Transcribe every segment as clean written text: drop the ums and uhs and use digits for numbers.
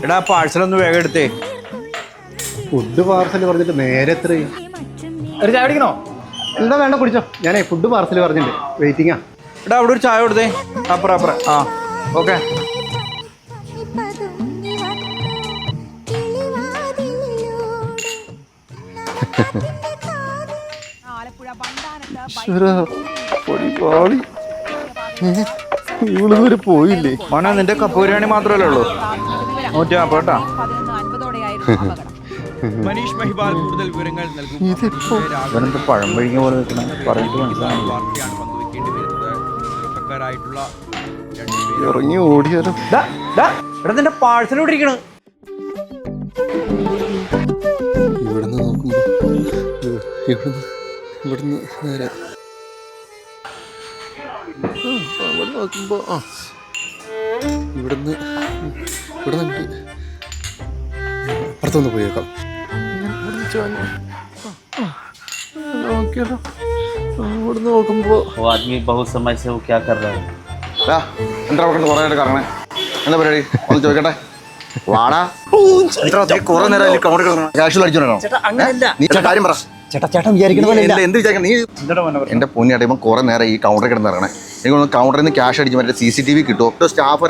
എടാ പാഴ്സലൊന്ന് വേഗം എടുത്തേ. ഫുഡ് പാർസൽ പറഞ്ഞിട്ട് നേരെ എത്ര ഒരു ചായ കുടിക്കണോ? എന്താ വേണ്ട കുടിച്ചോ. ഞാനേ ഫുഡ് പാർസൽ പറഞ്ഞിട്ടുണ്ട്, വെയിറ്റിംഗാ. എടാ അവിടെ ഒരു ചായ കൊടുത്തേ. അപ്പുറം. ആ ഓക്കെ. ഇവള് പോയില്ലേ മോനെ, നിന്റെ കപ്പ് ബിരിയാണി മാത്രമല്ലേ ഉള്ളൂ? 150 കേട്ടാ. മനീഷ് മഹിബാൽ കൂടുതൽ വിവരങ്ങൾ നൽകും. ഇവനെന്ത് പഴം വഴിഞ്ഞ പോലെ നിൽക്കണം, പറഞ്ഞിട്ട് മനസ്സിലായില്ല. ഇറങ്ങി ഓടിയാലോ. ഇവിടെ നിന്റെ പാഴ്സൽ ഇവിടെ ഇരിക്കണ്. ഇവിടുന്ന് നോക്കുമ്പോ ഇവിടുന്ന് നേരെ അവിടെ നോക്കുമ്പോ ഇവിടുന്ന് അപ്പുറത്തൊന്ന് പോയേക്കാം. നോക്കിയാലോ. ഇവിടുന്ന് നോക്കുമ്പോ आदमी बहुत समय से वो क्या कर रहा है? എന്താ കുറെ നേരം കറങ്ങണേ? എന്താ പരിപാടി? ഒന്ന് ചോദിക്കട്ടെ. വാടാ, കുറെ നേരം കാഷ്വൽ അടിച്ചോണ്ടോ? നീ കാര്യം പറ. ചേട്ടൻ വിചാരിക്കണ എന്ത് വിചാരിക്കണം നീ? എന്റെ പൊന്നിയായിട്ട് ഇപ്പം കുറെ നേരം ഈ കൗണ്ടറിൽ കിടന്ന് ഇറങ്ങണേ. എനിക്ക് കൗണ്ടറിൽ നിന്ന് ക്യാഷ് അടിച്ച് മറ്റേ CCTV കിട്ടുമോ? സ്റ്റാഫ്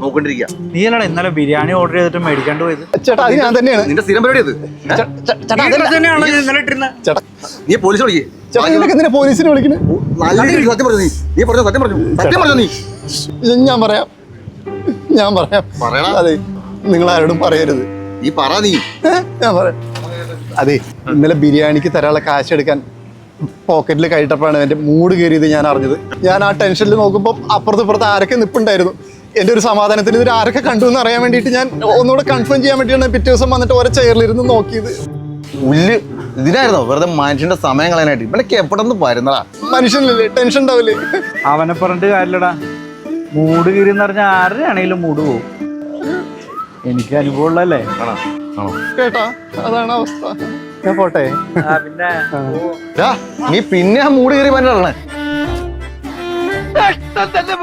നോക്കൊണ്ടിരിക്കുക. നീ അല്ലടാ ഇന്നലെ ബിരിയാണി ഓർഡർ ചെയ്തിട്ട് മേടിക്കാണ്ട് പോയത്? ചേട്ടാ അത് ഞാൻ തന്നെയാണ്. നിന്റെ സ്ഥിരം പരിപാടി അത്. നീ പോലീസ് വിളിക്കേ. എന്തിനാ പോലീസിനെ വിളിക്കുന്നത്? നല്ല രീതിയിൽ സത്യം പറഞ്ഞു. നീ പറഞ്ഞു സത്യം പറഞ്ഞു നീ. ഞാൻ പറയാം. പറയടാ. അതെ, നിങ്ങൾ ആരോടും പറയരുത്. നീ പറ. നീ ഞാൻ പറയാം. അതെ, ഇന്നലെ ബിരിയാണിക്ക് തരാനുള്ള കാശ് എടുക്കാൻ പോക്കറ്റിൽ കയറ്റപ്പോഴാണ് എൻ്റെ മൂഡ് കയറിയത് ഞാൻ അറിഞ്ഞത്. ഞാൻ ആ ടെൻഷനിൽ നോക്കുമ്പോൾ അപ്പുറത്ത് ആരൊക്കെ നിൽപ്പുണ്ടായിരുന്നു. എൻ്റെ ഒരു സമാധാനത്തിന് ഇതിൽ ആരൊക്കെ കണ്ടു എന്ന് അറിയാൻ വേണ്ടിയിട്ട് ഞാൻ ഒന്നുകൂടെ കൺഫേം ചെയ്യാൻ വേണ്ടിയാണ് പിറ്റേ ദിവസം വന്നിട്ട് ഓരോ ചെയറിലിരുന്ന് നോക്കിയത്. ഇതിനായിരുന്നോ വെറുതെ മനുഷ്യന്റെ സമയം കളയാനായിട്ട്? ഇവനൊക്കെ എവിടെ നിന്ന് വരുന്നതാ? മനുഷ്യനല്ലേ, ടെൻഷൻ ഉണ്ടാവില്ലേ? അവനെ പറഞ്ഞിട്ട് കാര്യമില്ലടാ. മൂഡ് കീറിന്ന് പറഞ്ഞാൽ ആരുടെ ആണെങ്കിലും മൂഡ് പോവും. എനിക്ക് അനുഭവം ഉള്ളല്ലേ. കേട്ടാ, അതാണ് അവസ്ഥ. ഞാൻ പോട്ടെ. പിന്നെ നീ പിന്നെ ആ മൂട് കയറി പറഞ്ഞേ. കഷ്ടത്തന്നെ